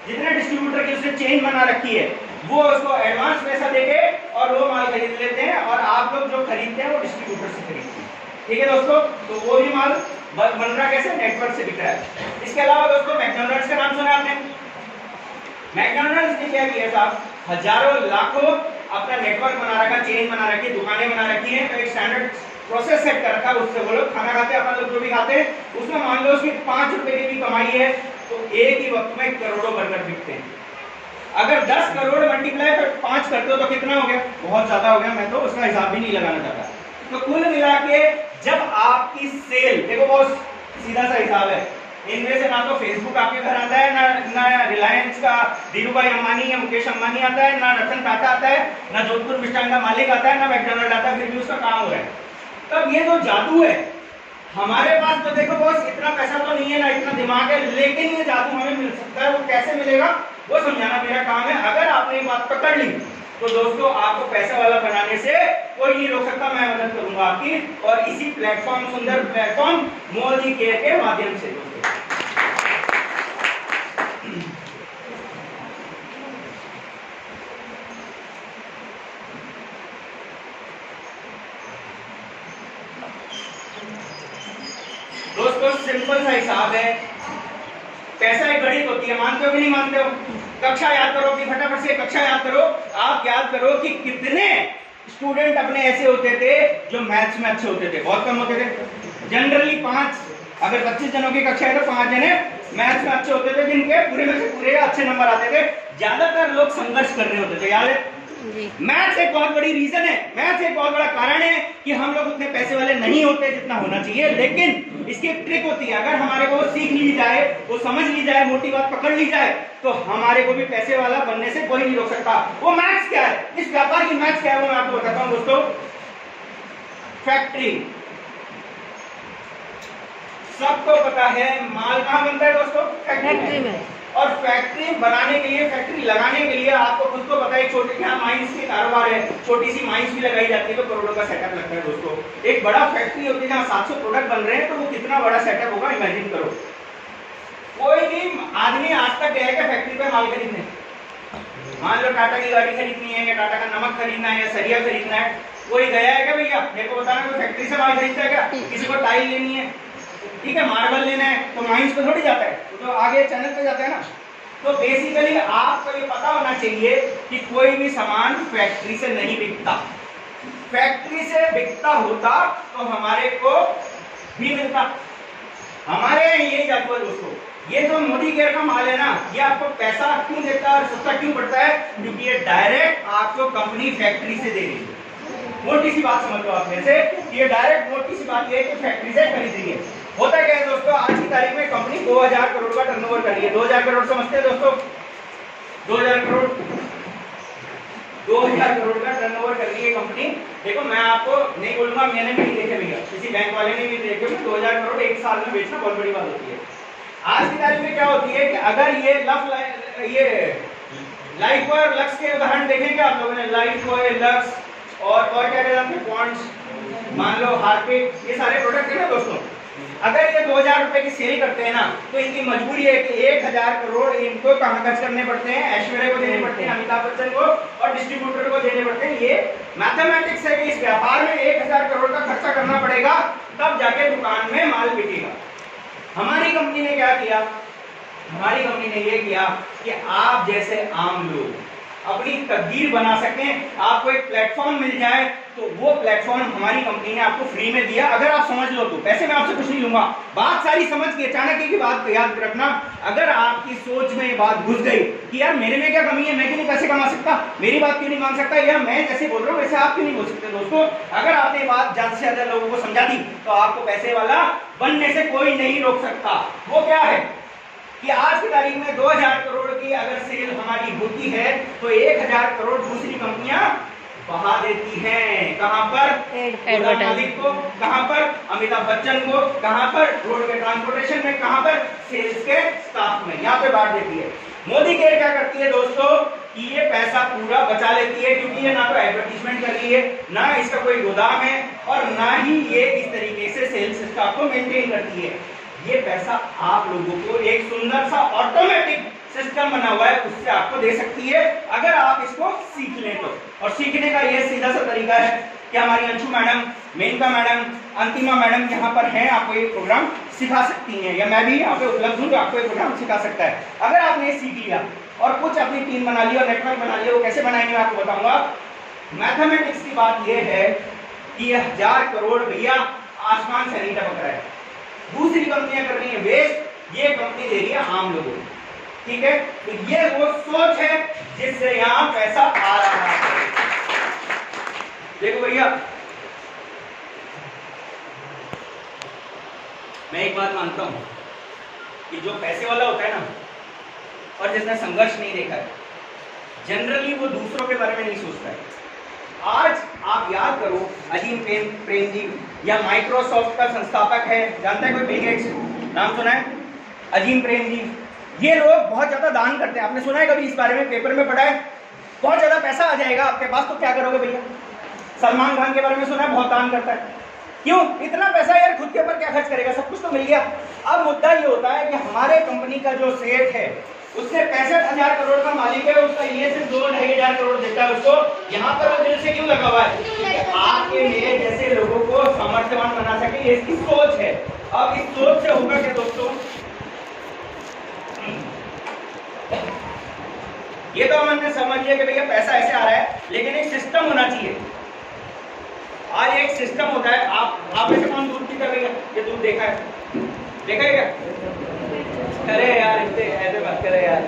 जितने डिस्ट्रीब्यूटर की उसने चेन बना रखी है वो उसको एडवांस पैसा देके और वो माल खरीद लेते हैं, और आप लोग जो खरीदते हैं वो डिस्ट्रीब्यूटर से खरीदते हैं। ठीक है दोस्तों, तो वो भी माल बन रहा कैसे, नेटवर्क से बिक रहा है। इसके अलावा दोस्तों मैकडॉनल्ड्स का नाम सुना आपने? मैकडॉनल्ड्स ने क्या किया साहब, हजारों लाखों अपना नेटवर्क बना रखा, चेन बना रखी, दुकानें बना रखी हैं, तो एक स्टैंडर्ड प्रोसेस सेट कर रखा, उससे वो लोग खाना खाते हैं, अपन लोग जो भी खाते हैं उसमें मान लो उसकी 5 रुपए की भी कमाई है तो एक ही वक्त में करोड़ों बर्गर बिकते हैं। अगर 10 करोड़ मल्टीप्लाई कर 5 करते हो तो कितना हो गया, बहुत ज्यादा हो गया, मैं तो उसका हिसाब भी नहीं लगाना चाहता। तो कुल मिला के जब आपकी सेल, देखो बहुत सीधा सा हिसाब है, इनमें से ना तो फेसबुक आपके घर आता है, ना रिलायंस का धीरूभाई अंबानी या मुकेश अंबानी आता है, ना रतन टाटा आता है, ना जोधपुर मिष्ठान का मालिक आता है, ना मैकडॉनल्ड आता है, फिर भी उसका काम हो रहा है। तब ये जो जादू है, हमारे पास तो देखो बॉस इतना पैसा तो नहीं है, ना इतना दिमाग है, लेकिन ये जादू हमें मिल सकता है। वो कैसे मिलेगा वो समझाना मेरा काम है। अगर आपने ये बात पकड़ ली तो दोस्तों आपको पैसा वाला बनाने से कोई नहीं रोक सकता, मैं मदद करूंगा आपकी, और इसी प्लेटफॉर्म, सुंदर प्लेटफॉर्म मोदी केयर के माध्यम से। दोस्तों सिंपल सा हिसाब है, पैसा एक गणित होती है, मानते हो कि नहीं मानते हो? कक्षा याद करो कि फटाफट से कक्षा याद करो। आप याद करो कि कितने स्टूडेंट अपने ऐसे होते थे जो मैथ्स में अच्छे होते थे, बहुत कम होते थे, जनरली 5, अगर 25 जनों की कक्षा है तो 5 जने मैथ्स में अच्छे होते थे, जिनके पूरे में से पूरे अच्छे नंबर आते थे। ज्यादातर लोग संघर्ष कर रहे होते थे, याद है? मैथ्स एक बहुत बड़ी रीजन है, मैथ्स एक बहुत बड़ा कारण है कि हम लोग उतने पैसे वाले नहीं होते जितना होना चाहिए। लेकिन इसकी एक ट्रिक होती है, अगर हमारे को सीख ली जाए, वो समझ ली जाए, मोटी बात पकड़ ली जाए, तो हमारे को भी पैसे वाला बनने से कोई नहीं रोक सकता। वो मैथ्स क्या है, इस व्यापार की मैथ्स क्या है, वो मैं आपको बताता हूं दोस्तों। फैक्ट्री, सबको पता है माल कहां बनता है दोस्तों, फैक्ट्री में। और फैक्ट्री बनाने के लिए, फैक्ट्री लगाने के लिए आपको खुद को पता है, छोटे यहाँ माइंस के कारोबार है, छोटी सी माइंस भी लगाई जाती है तो करोड़ों का सेटअप लगता है दोस्तों। एक बड़ा फैक्ट्री होती है जहाँ 700 प्रोडक्ट बन रहे हैं, तो वो कितना बड़ा सेटअप होगा इमेजिन करो। कोई भी आदमी आज तक गया है फैक्ट्री पे माल खरीदने? मान लो टाटा की गाड़ी खरीदनी है, या टाटा का नमक खरीदना है, या सरिया खरीदना है, कोई गया है क्या भैया? मेरे को बताना, कोई फैक्ट्री से माल खरीदता है क्या? किसी को टाइल लेनी है, ठीक है, मार्बल लेना है, तो माइंस पे थोड़ी जाता है, तो आगे चैनल पे जाता है ना। तो बेसिकली आपको ये पता होना चाहिए कि कोई भी सामान फैक्ट्री से नहीं बिकता। फैक्ट्री से बिकता होता तो हमारे को भी मिलता। हमारे यही जादू है दोस्तों। ये जो मोदी केयर का माल है ना, ये आपको पैसा क्यों देता है और सस्ता क्यों पड़ता है? क्योंकि ये डायरेक्ट आपको कंपनी फैक्ट्री से दे रही है। मोटी सी बात समझ लो आप में से, ये डायरेक्ट मोटी सी बात ये है कि फैक्ट्री से खरीद रही है। होता क्या है दोस्तों, आज की तारीख में कंपनी 2000 करोड़ का टर्नओवर कर रही है। 2000 करोड़ समझते हैं दोस्तों? 2000 करोड़ का टर्नओवर कर रही है कंपनी। देखो मैं आपको नहीं बोलूंगा, मैंने भी नहीं देखे भैया, किसी बैंक वाले ने भी देखे, 2000 करोड़ एक साल में बेचना बहुत बड़ी बात होती है। आज की तारीख में क्या होती है कि अगर ये लाइफ और लक्स के उदाहरण देखेंगे आप लोगों ने, लाइफ और लक्स और क्या कहते हैं पॉन्ड्स, मान लो हार्पिक, ये सारे प्रोडक्ट है ना दोस्तों। अगर ये 2000 रुपए की सेल करते हैं ना, तो इनकी मजबूरी है कि 1000 करोड़ इनको कहां खर्च करने पड़ते हैं? ऐश्वर्या को देने पड़ते हैं, अमिताभ बच्चन को, और डिस्ट्रीब्यूटर को देने पड़ते हैं। ये मैथमेटिक्स है कि इस व्यापार में 1000 करोड़ का खर्चा करना पड़ेगा, तब जाके दुकान में माल बिकेगा। हमारी कंपनी ने क्या किया? हमारी कंपनी ने ये किया कि आप जैसे आम लोग अपनी तकदीर बना सकें, आपको एक प्लेटफॉर्म मिल जाए, तो वो प्लेटफॉर्म हमारी कंपनी ने आपको फ्री में दिया। अगर आप समझ लो तो, पैसे मैं आपसे कुछ नहीं लूंगा, बात सारी समझ के चाणक्य की बात याद रखना। अगर आपकी सोच में ये बात घुस गई कि यार मेरे में क्या कमी है, मैं क्यों नहीं पैसे कमा सकता, मेरी बात क्यों नहीं मान सकता, या मैं जैसे बोल रहा हूँ वैसे आप क्यों नहीं बोल सकते दोस्तों, अगर आपने ये बात ज्यादा से ज्यादा लोगों को समझा दी तो आपको पैसे वाला बनने से कोई नहीं रोक सकता। वो क्या है कि आज की तारीख में 2000 करोड़ की अगर सेल हमारी होती है तो 1000 करोड़ दूसरी कंपनियां बहा देती हैं। कहां पर? मालिक को, कहां पर? अमिताभ बच्चन को, कहां पर? रोड के ट्रांसपोर्टेशन में, कहां पर? सेल्स के स्टाफ में, यहाँ पे बांट देती है। मोदी केयर क्या करती है दोस्तों कि ये पैसा पूरा बचा लेती है, क्योंकि ये ना तो एडवर्टीजमेंट कर रही है, ना इसका कोई गोदाम है, और ना ही ये इस तरीके से सेल्स स्टाफ को मेंटेन करती है। ये पैसा आप लोगों को एक सुंदर सा ऑटोमेटिक सिस्टम बना हुआ है उससे आपको दे सकती है, अगर आप इसको सीख लें तो। और सीखने का ये सीधा सा तरीका है कि हमारी Anshu madam, Menka madam, Antima madam यहाँ पर हैं, आपको ये प्रोग्राम सिखा सकती हैं, या मैं भी यहाँ पे उपलब्ध हूँ तो आपको ये प्रोग्राम सिखा सकता है। अगर आपने ये सीख लिया और कुछ अपनी टीम बना ली और नेटवर्क बना लिया, वो कैसे बनाएंगे मैं आपको बताऊंगा। मैथमेटिक्स की बात ये है कि ये 1000 करोड़ भैया आसमान से नहीं टपक रहा है, दूसरी कंपनियां कर रही है वेस्ट, ये कंपनी दे रही है आम लोगों को, ठीक है। तो ये वो सोच है जिससे यहाँ पैसा आ रहा है। देखो भैया, मैं एक बात मानता हूं कि जो पैसे वाला होता है ना, और जिसने संघर्ष नहीं देखा है, जनरली वो दूसरों के बारे में नहीं सोचता है। आज आप याद करो, अजीम प्रेम जी या माइक्रोसॉफ्ट का संस्थापक है, जानता है कोई, बिल गेट्स, नाम सुना है, अजीम प्रेम जी। ये लोग बहुत ज्यादा दान करते हैं, आपने सुना है कभी इस बारे में, पेपर में पढ़ा है? बहुत ज्यादा पैसा आ जाएगा आपके पास तो क्या करोगे भैया? सलमान खान के बारे में सुना है, बहुत दान करता है। क्यों? इतना पैसा यार खुद के ऊपर क्या खर्च करेगा, सब कुछ तो मिल गया। अब मुद्दा ये होता है कि हमारे कंपनी का जो सेठ है उससे 65,000 करोड़ का मालिक है, उसका ये सिर्फ 2-2.5 करोड़ देता है उसको। यहाँ पर वो दिल से क्यों लगा हुआ है? आपके मेरे जैसे लोगों को सामर्थ्यवान बना सके, ये इसकी सोच है। अब इस सोच से होगा क्या दोस्तों, ये तो हमने समझ लिया कि भैया पैसा ऐसे आ रहा है, लेकिन एक सिस्टम होना चाहिए। आज एक सिस्टम होता है। आप ऐसे कौन दूध पीता भैया? ये दूध देखा है, देखा है क्या? अरे यार ऐसे मत करे यार,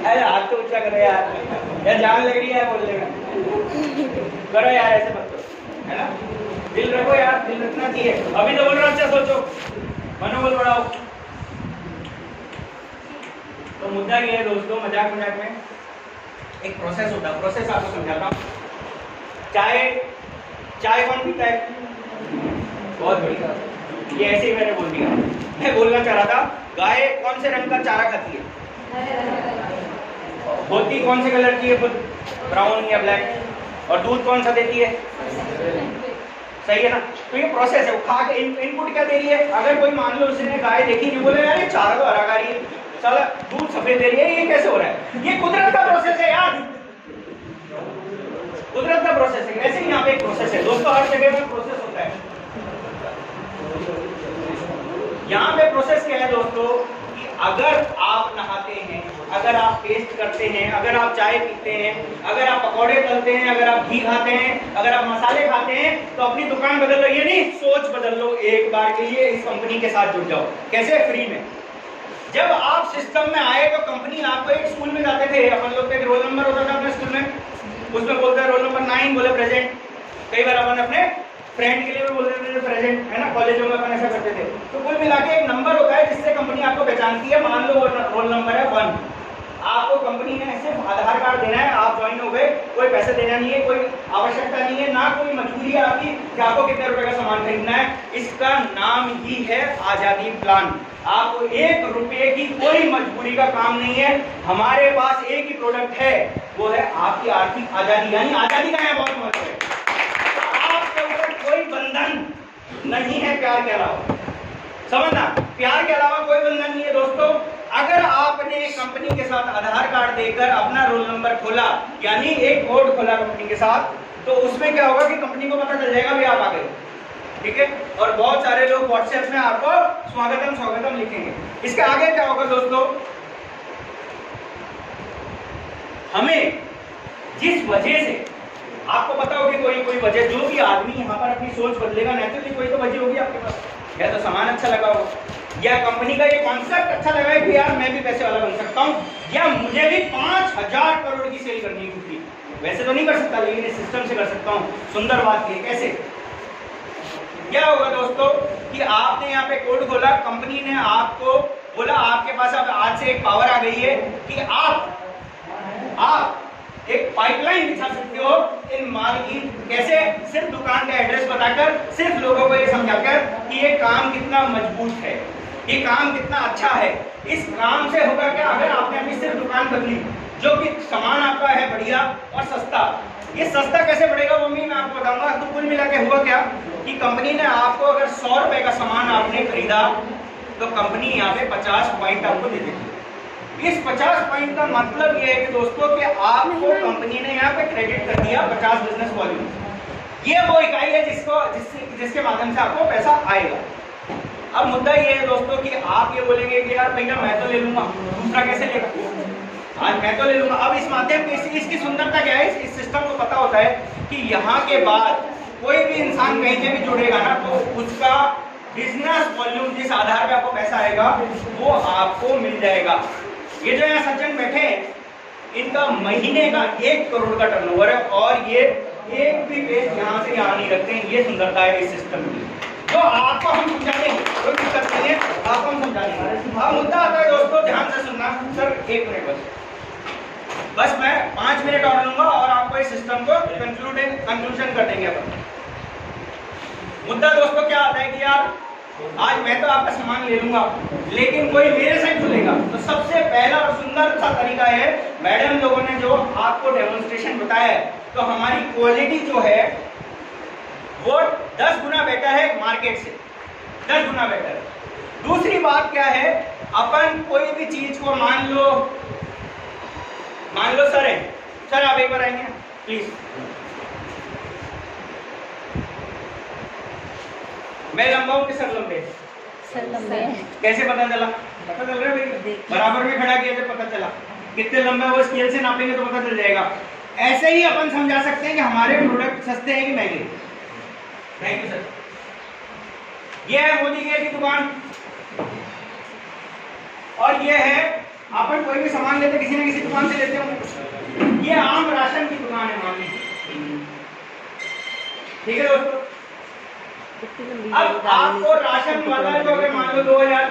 अरे हाथ तो ऊंचा करे यार जान लग रही है बोलने में, करो यार ऐसे मत करो, है ना? दिल रखो यार, दिल रखना चाहिए। अभी तो बोल रहा हूं, अच्छा सोचो, मनोबल बढ़ाओ। तो मुद्दा ये है दोस्तों, मजाक में एक प्रोसेस होता है, प्रोसेस आपको समझाता हूँ। चाय कौन पीता है? बहुत बढ़िया, ये ऐसे ही मैंने बोल दिया। मैं बोलना चाह रहा था, गाय कौन से रंग का चारा खाती है? होती कौन से कलर की है? ब्राउन या ब्लैक। और दूध कौन सा देती है? सही है ना? तो ये प्रोसेस है, वो खा के इनपुट क्या दे रही है। अगर कोई मान लो उसने गाय देखी नहीं, बोले यार ये चारा तो हरा खा रही है, साला दूध सफेद दे रही है, ये कैसे हो रहा है? ये कुदरत का प्रोसेस है यार, कुदरत का प्रोसेस है। ऐसे ही यहाँ पे एक प्रोसेस है दोस्तों, हर जगह में प्रोसेस होता है। यहाँ पे प्रोसेस क्या है दोस्तों कि अगर आप नहाते हैं, अगर आप पेस्ट करते हैं, अगर आप चाय पीते हैं, अगर आप पकौड़े तलते हैं, अगर आप घी खाते हैं, अगर आप मसाले खाते हैं, तो अपनी दुकान बदल लो। ये नहीं, सोच बदल लो, एक बार के लिए इस कंपनी के साथ जुड़ जाओ। कैसे? फ्री में। जब आप सिस्टम में आए तो कंपनी आपको, एक स्कूल में जाते थे अपन लोग, एक रोल नंबर होता था अपने स्कूल में, उसमें बोलते हैं रोल नंबर 9, बोले प्रेजेंट। कई बार अपन अपने फ्रेंड के लिए भी बोलते थे प्रेजेंट, है ना? कॉलेजों में अपन ऐसा करते थे। तो कुल मिला के एक नंबर होता है जिससे कंपनी आपको पहचानती है। मान लो रोल नंबर है 1, आपको कंपनी ने सिर्फ आधार कार्ड देना है, आप ज्वाइन हो गए, कोई पैसे देना नहीं है, कोई आवश्यकता नहीं है, ना कोई मजबूरी है आपकी कि आपको कितने रुपए का सामान खरीदना है। इसका नाम ही है आजादी प्लान। आपको 1 रुपये की कोई मजबूरी का काम नहीं है। हमारे पास एक ही प्रोडक्ट है, वो है आपकी आर्थिक आजादी। यानी आजादी का यहाँ बहुत महत्व है। आपके ऊपर कोई बंधन नहीं है प्यार के अलावा, समझना, प्यार के अलावा कोई बंधन नहीं है दोस्तों। अगर आपने कंपनी के साथ आधार कार्ड देकर अपना रोल नंबर खोला, यानी एक कोड खोला कंपनी के साथ, तो उसमें क्या होगा कि कंपनी को पता चल जाएगा भी आप आ गए, ठीक है। और बहुत सारे लोग व्हाट्सएप में आपको स्वागतम स्वागतम लिखेंगे। इसके आगे क्या होगा दोस्तों, हमें जिस वजह से, आपको पता होगी कोई वजह, जो भी आदमी यहाँ पर अपनी सोच बदलेगा, नेचुरली कोई तो वजह होगी आपके पास। या तो सामान अच्छा लगा हो, या कंपनी का ये कॉन्सेप्ट अच्छा लगा है कि यार मैं भी पैसे वाला बन सकता हूँ, या मुझे भी 5,000 करोड़ की सेल करनी है खुद की। वैसे तो नहीं कर सकता, लेकिन इस सिस्टम से कर सकता हूँ। सुंदर बात ये, कैसे? क्या होगा दोस्तों कि आपने यहाँ पे कोड खोला, कंपनी ने आपको बोला आपके पास अब आज से एक पावर आ गई है कि आप एक पाइपलाइन बिछा सकते हो इन माल की। कैसे? सिर्फ दुकान का एड्रेस बताकर, सिर्फ लोगों को ये समझाकर कि ये काम कितना मजबूत है, ये काम कितना अच्छा है। इस काम से होगा क्या, अगर आपने अपनी सिर्फ दुकान बदली, जो कि सामान आपका है बढ़िया और सस्ता, ये सस्ता कैसे बढ़ेगा वो मैं आपको बताऊंगा। तो कुल मिला के हुआ क्या कि कंपनी ने आपको, अगर 100 रुपए का सामान आपने खरीदा, तो कंपनी यहाँ पे 50 पॉइंट आपको दे देती है। इस 50 पॉइंट का मतलब ये है कि दोस्तों कि आपको कंपनी ने यहाँ पे क्रेडिट कर दिया 50 बिजनेस वॉल्यूम। ये वो इकाई है जिसके माध्यम से आपको पैसा आएगा। अब मुद्दा ये है दोस्तों कि आप ये बोलेंगे कि यार भैया मैं तो ले लूंगा, दूसरा कैसे लेगा, आज मैं तो ले लूंगा। अब इस माध्यम इसकी सुंदरता क्या है, इस सिस्टम को पता होता है कि यहाँ के बाद कोई भी इंसान कहीं से भी जुड़ेगा ना तो उसका बिजनेस वॉल्यूम जिस आधार पे आपको पैसा आएगा वो आपको मिल जाएगा। ये जो यहाँ सज्जन बैठे हैं इनका महीने का 1 करोड़ का टर्नओवर है और ये एक भी पेज यहाँ से यहाँ नहीं रखते हैं। ये सुंदरता है इस सिस्टम की, तो आपको हम समझा देंगे, कोई दिक्कत नहीं है, आपको हम समझा देंगे। अब मुद्दा आता है दोस्तों, ध्यान से सुनना। सर 1 मिनट बस मैं 5 मिनट और लूंगा और आपको इस सिस्टम को कंक्लूजन कर देंगे अपन। मुद्दा दोस्तों क्या आता है कि यार आज मैं तो आपका सामान ले लूंगा लेकिन कोई मेरे से खुलेगा, तो सबसे पहला और सुंदर सा तरीका है, मैडम लोगों ने जो आपको डेमोन्स्ट्रेशन बताया है, तो हमारी क्वालिटी जो है वो 10 गुना बेटर है मार्केट से, 10 गुना बेटर। दूसरी बात क्या है, अपन कोई भी चीज को मान लो सर है, सर आप एक बार आएंगे प्लीज। मैं लंबा हूं कि सर लंबे? सर लंबे। कैसे पता चला? पता चल रहा है भाई, बराबर में खड़ा किया तो पता चला। कितने लंबे वो स्केल से नापेंगे तो पता चल जाएगा। ऐसे ही अपन समझा सकते हैं कि हमारे प्रोडक्ट सस्ते हैं कि महंगे। Thank you sir. ये है मोदी केयर की दुकान और ये है अपन कोई भी सामान लेते किसी न किसी दुकान से लेते होंगे। ये आम राशन की दुकान है मान लीजिए, ठीक है दोस्तों। अब आपको राशन वाला जो अगर मान लो 2000